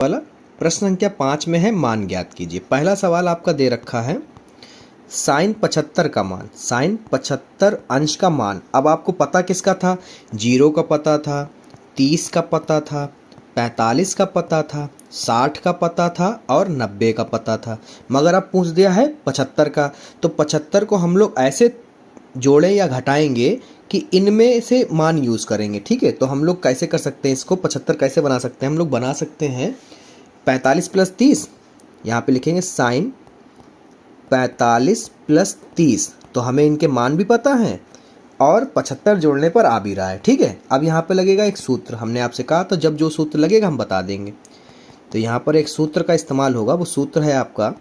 वाला प्रश्न संख्या 5 में है मान ज्ञात कीजिए। पहला सवाल आपका दे रखा है साइन 75 का मान, साइन 75 अंश का मान। अब आपको पता किसका था? 0 का पता था, 30 का पता था, 45 का पता था, 60 का पता था और 90 का पता था। मगर अब पूछ दिया है 75 का, तो 75 को हम लोग ऐसे जोड़ें या घटाएंगे कि इनमें से मान यूज़ करेंगे। ठीक है, तो हम लोग कैसे कर सकते हैं इसको? 75 कैसे बना सकते हैं? हम लोग बना सकते हैं 45 प्लस 30, यहाँ पे लिखेंगे साइन 45 प्लस 30, तो हमें इनके मान भी पता है और 75 जोड़ने पर आ भी रहा है। ठीक है, अब यहाँ पे लगेगा एक सूत्र। हमने आपसे कहा तो जब जो सूत्र लगेगा हम बता देंगे। तो यहाँ पर एक सूत्र का इस्तेमाल होगा, वो सूत्र है आपका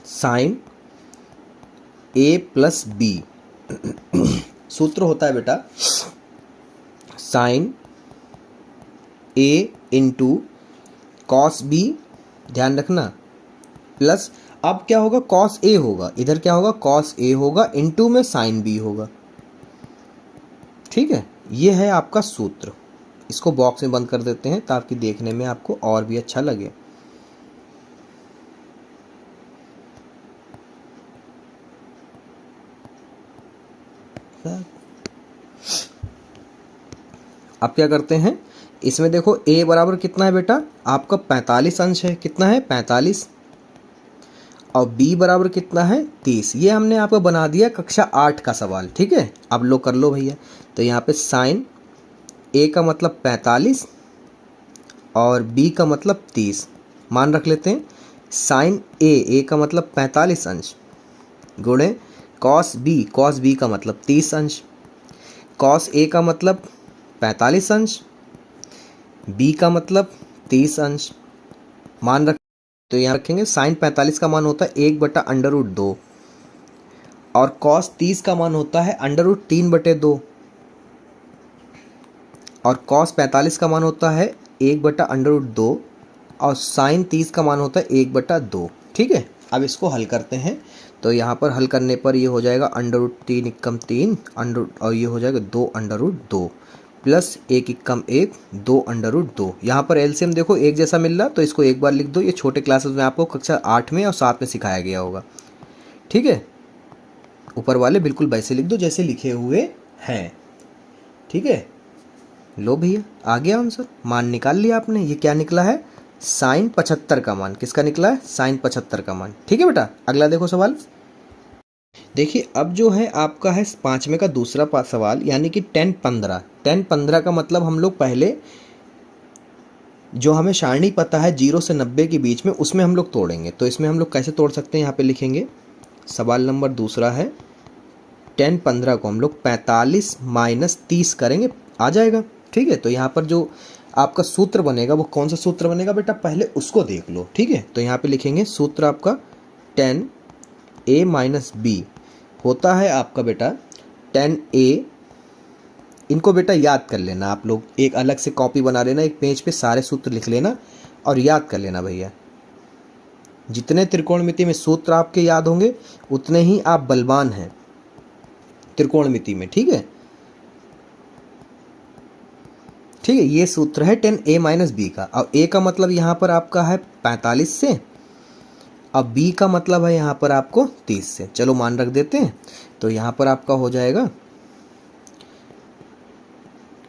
साइन ए प्लस बी। सूत्र होता है बेटा साइन ए इंटू कॉस बी, ध्यान रखना, प्लस अब क्या होगा? कॉस ए होगा, इधर क्या होगा? कॉस ए होगा, इनटू में साइन बी होगा। ठीक है, ये है आपका सूत्र। इसको बॉक्स में बंद कर देते हैं ताकि देखने में आपको और भी अच्छा लगे। अब क्या करते हैं, इसमें देखो a बराबर कितना है बेटा? आपका 45 अंश है। कितना है? 45। और b बराबर कितना है? 30। ये हमने आपको बना दिया कक्षा 8 का सवाल। ठीक है, अब लो कर लो भैया। तो यहाँ पे साइन a का मतलब 45 और b का मतलब 30 मान रख लेते हैं। साइन a का मतलब 45 अंश गुणे कॉस b का मतलब 30 अंश, कॉस a का मतलब 45 अंश, b का मतलब 30 अंश मान रख। तो यहाँ रखेंगे साइन 45 का मान होता है 1/√2 और कॉस 30 का मान होता है √3/2 और कॉस 45 का मान होता है 1/√2 और साइन 30 का मान होता है 1/2। ठीक है, अब इसको हल करते हैं। तो यहाँ पर हल करने पर ये हो जाएगा √3 = 3 और ये हो जाएगा 2/2 प्लस 1 = 1 2/2। यहाँ पर एलसीएम देखो एक जैसा मिल रहा, तो इसको एक बार लिख दो। ये छोटे क्लासेस में आपको कक्षा 8 में और 7 में सिखाया गया होगा। ठीक है, ऊपर वाले बिल्कुल वैसे लिख दो जैसे लिखे हुए हैं। ठीक है, लो भैया आ गया आंसर, मान निकाल लिया आपने। ये क्या निकला है? साइन 75 का मान। किसका निकला है? साइन 75 का मान। ठीक है बेटा, अगला देखो सवाल। देखिए अब जो है आपका है 5वें का दूसरा सवाल, यानी कि 10-15 का मतलब हम लोग पहले जो हमें सारणी पता है 0 से 90 के बीच में, उसमें हम लोग तोड़ेंगे। तो इसमें हम लोग कैसे तोड़ सकते हैं? यहाँ पे लिखेंगे सवाल नंबर दूसरा है 10-15 को हम लोग 45 माइनस 30 करेंगे, आ जाएगा। ठीक है, तो यहाँ पर जो आपका सूत्र बनेगा वो कौन सा सूत्र बनेगा बेटा? पहले उसको देख लो। ठीक है, तो यहाँ पे लिखेंगे सूत्र आपका 10a - b होता है आपका बेटा 10a। इनको बेटा याद कर लेना आप लोग, एक अलग से कॉपी बना लेना, एक पेज पे सारे सूत्र लिख लेना और याद कर लेना भैया। जितने त्रिकोणमिति में सूत्र आपके याद होंगे उतने ही आप बलवान हैं त्रिकोणमिति में। ठीक है, ठीक है, ये सूत्र है 10a - b का। अब a का मतलब यहाँ पर आपका है 45 से, अब b का मतलब है यहाँ पर आपको 30 से। चलो मान रख देते हैं। तो यहाँ पर आपका हो जाएगा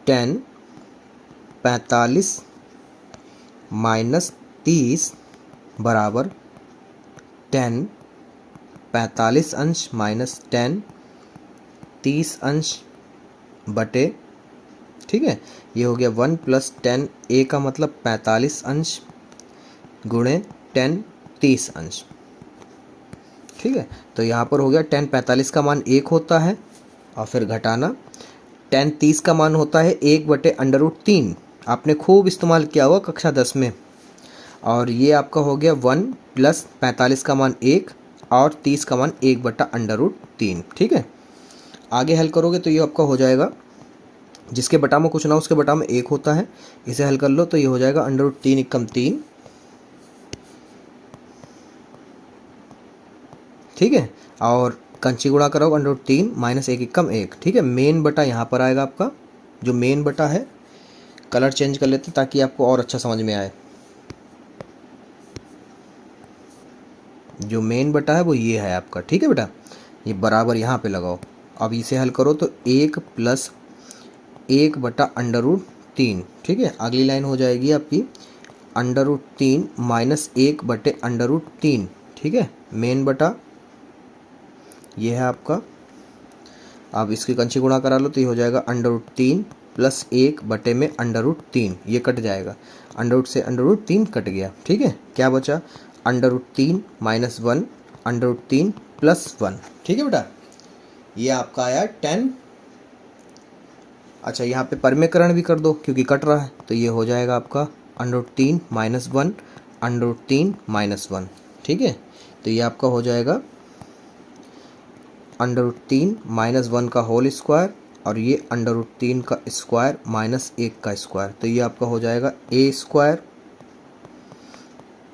10 45 माइनस 30 बराबर 10 45 अंश माइनस 10 30 अंश बटे। ठीक है, ये हो गया 1 + 10 a का मतलब 45 अंश गुणे 10 30 अंश। ठीक है, तो यहाँ पर हो गया 10 45 का मान 1 होता है और फिर घटाना 10 30 का मान होता है 1/√3। आपने खूब इस्तेमाल किया हुआ कक्षा 10 में। और ये आपका हो गया 1 + 45 का मान 1 और 30 का मान 1/√3। ठीक है, आगे हल करोगे तो ये आपका हो जाएगा, जिसके बटा में कुछ ना उसके बटा में 1 होता है। इसे हल कर लो तो ये हो जाएगा √3 = 3। ठीक है, और कंची गुणा करोगे √3 - 1 = 1। ठीक है, मेन बटा यहाँ पर आएगा आपका, जो मेन बटा है। कलर चेंज कर लेते ताकि आपको और अच्छा समझ में आए। जो मेन बटा है वो ये है आपका, ठीक है बेटा। ये बराबर यहाँ पे लगाओ। अब इसे हल करो तो 1 प्लस 1/√3, ठीक है। अगली लाइन हो जाएगी आपकी √3 माइनस 1/√3, ठीक है। मेन बटा ये है आपका। अब इसकी कंची गुणा करा लो तो ये हो जाएगा √3 प्लस 1/√3, ये कट जाएगा। √ से √3 कट गया, ठीक है। क्या बचा? √3 माइनस 1, √3 प्लस 1, ठीक है बेटा। ये आपका आया 10। अच्छा, यहाँ पे परमेकरण भी कर दो क्योंकि कट रहा है, तो ये हो जाएगा आपका √3 माइनस 1, √3 माइनस 1, ठीक है। तो ये आपका हो जाएगा √3 माइनस 1 का होल स्क्वायर और ये √3 का स्क्वायर माइनस 1 का स्क्वायर, तो ये आपका हो जाएगा a²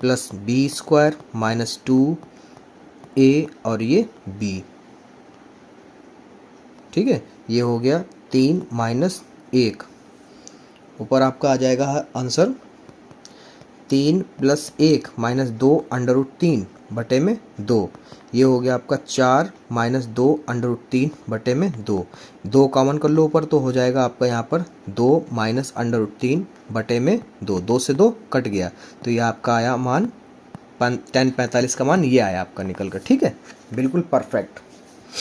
plus b² minus 2a और ये b, ठीक है। ये हो गया 3 माइनस 1। ऊपर आपका आ जाएगा आंसर 3 प्लस 1 माइनस 2 √3 बटे में 2। ये हो गया आपका 4 माइनस 2 √3 बटे में 2। 2 कॉमन कर लो ऊपर तो हो जाएगा आपका यहाँ पर 2 माइनस √3 बटे में 2। 2 से 2 कट गया, तो ये आपका आया मान 1045 का मान ये आया आपका निकल कर, ठीक है। बिल्कुल परफेक्ट।